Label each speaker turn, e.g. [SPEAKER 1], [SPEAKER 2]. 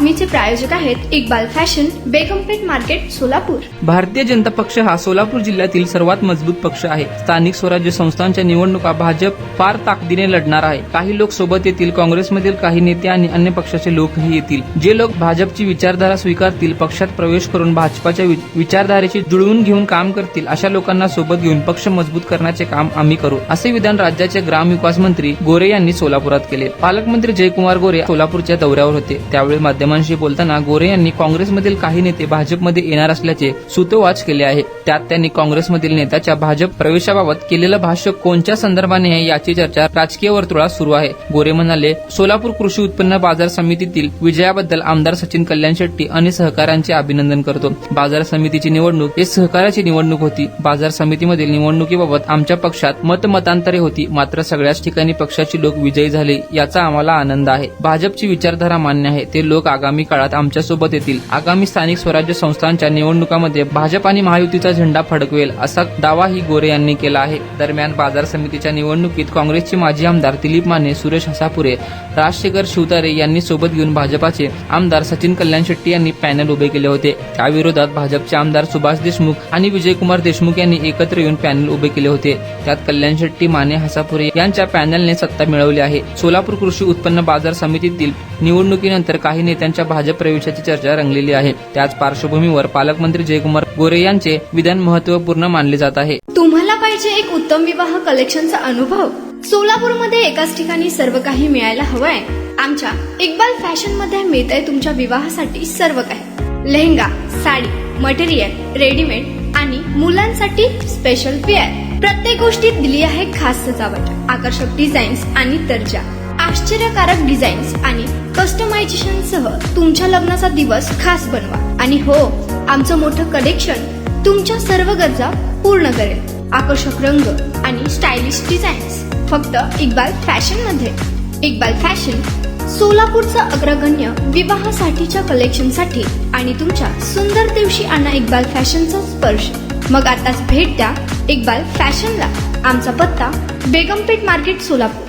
[SPEAKER 1] बातमीचे प्रायोजक आहेत Iqbal fashion, बेगमपेठ market, Solapur.
[SPEAKER 2] Bharatiya Janata पक्ष हा सोलापूर जिल्ह्यातील सर्वात मजबूत पक्ष आहे। स्थानिक स्वराज्य संस्थांच्या निवडणुका भाजप फार ताकदीने लढणार आहे। काही लोक सोबत येतील, काँग्रेसमधील काही नेते आणि अन्य पक्षाचे लोकही येतील। जे लोक भाजपची विचारधारा स्वीकारतील, पक्षात प्रवेश करून भाजपाच्या विचारधारेची जुळवून घेऊन काम करतील, अशा लोकांना सोबत घेऊन पक्ष मजबूत करण्याचे काम आम्ही करू, असे विधान राज्याचे ग्रामविकास मंत्री गोरे यांनी सोलापुरात केले। पालकमंत्री जयकुमार गोरे सोलापूरच्या दौऱ्यावर होते, त्यावेळी माध्यमांशी बोलताना गोरे यांनी काँग्रेसमधील काही नेते भाजपमध्ये येणार असल्याचे सूतोवाच केले आहे। त्यात त्यांनी काँग्रेसमधील नेत्याच्या भाजप प्रवेशाबाबत केलेलं भाष्य कोणत्या संदर्भाने आहे याची चर्चा राजकीय वर्तुळात सुरू आहे। गोरे म्हणाले, सोलापूर कृषी उत्पन्न बाजार समितीतील विजयाबद्दल आमदार सचिन कल्याण शेट्टी आणि सहकाऱ्यांचे अभिनंदन करतो। बाजार समितीची निवडणूक ही सहकार्याची निवडणूक होती। बाजार समितीमधील निवडणुकीबाबत आमच्या पक्षात मतमतांतरे होती, मात्र सगळ्याच ठिकाणी पक्षाचे लोक विजयी झाले, याचा आम्हाला आनंद आहे। भाजपची विचारधारा मान्य आहे, ते लोक आगामी काळात आमच्या सोबत येतील। आगामी स्थानिक स्वराज्य संस्थांच्या निवडणुकांमध्ये भाजप आणि महायुतीचा झेंडा फडकवेल, असा दावाही गोरे यांनी केला आहे। दरम्यान बाजार समितीच्या निवडणुकीत काँग्रेसचे माजी आमदार दिलीप माने, सुरेश हसापुरे, राजशेखर शिवतारे यांनी सोबत घेऊन भाजपाचे आमदार सचिन कल्याण शेट्टी यांनी पॅनल उभे केले होते। त्या विरोधात भाजपचे आमदार सुभाष देशमुख आणि विजयकुमार देशमुख यांनी एकत्र येऊन पॅनल उभे केले होते। त्यात कल्याण शेट्टी, माने, हसापुरे यांच्या पॅनलने सत्ता मिळवली आहे। सोलापूर कृषी उत्पन्न बाजार समितीतील निवडणुकीनंतर काही नेत्यांच्या भाजप प्रवेशाची चर्चा रंगलेली आहे। त्याच पार्श्वभूमीवर पालकमंत्री जयकुमार गोरे यांचे विधान महत्त्वपूर्ण मानले जात आहे।
[SPEAKER 1] तुम्हाला पाहिजे एक उत्तम विवाह कलेक्शनचा अनुभव? सोलापूरमध्ये एकाच ठिकाणी सर्व काही मिळायला हवंय? आमच्या इक्बाल फॅशन मध्ये मिळतंय तुमच्या विवाहासाठी सर्व काही। लेहंगा, साडी, मटेरियल, रेडीमेड आणि मुलांसाठी स्पेशल वेअर। प्रत्येक गोष्टीत दिली आहे खास सजावट, आकर्षक डिझाईन्स आणि दर्जा, आश्चर्यकारक डिझाईन्स आणि कस्टमायझेशन सह तुमच्या लग्नाचा दिवस खास बनवा। आणि हो, आमचं मोठं कलेक्शन तुमच्या सर्व गरजा पूर्ण करेल। आकर्षक रंग आणि स्टायलिश डिझाईन्स फक्त इक्बाल फॅशन मध्ये। इक्बाल फॅशन सोलापूरचा अग्रगण्य विवाहासाठीच्या कलेक्शनसाठी आणि तुमच्या सुंदर दिवशी आणा इक्बाल फॅशनचा स्पर्श। मग आताच भेट द्या इक्बाल फॅशनला। आमचा पत्ता बेगमपेठ मार्केट, सोलापूर।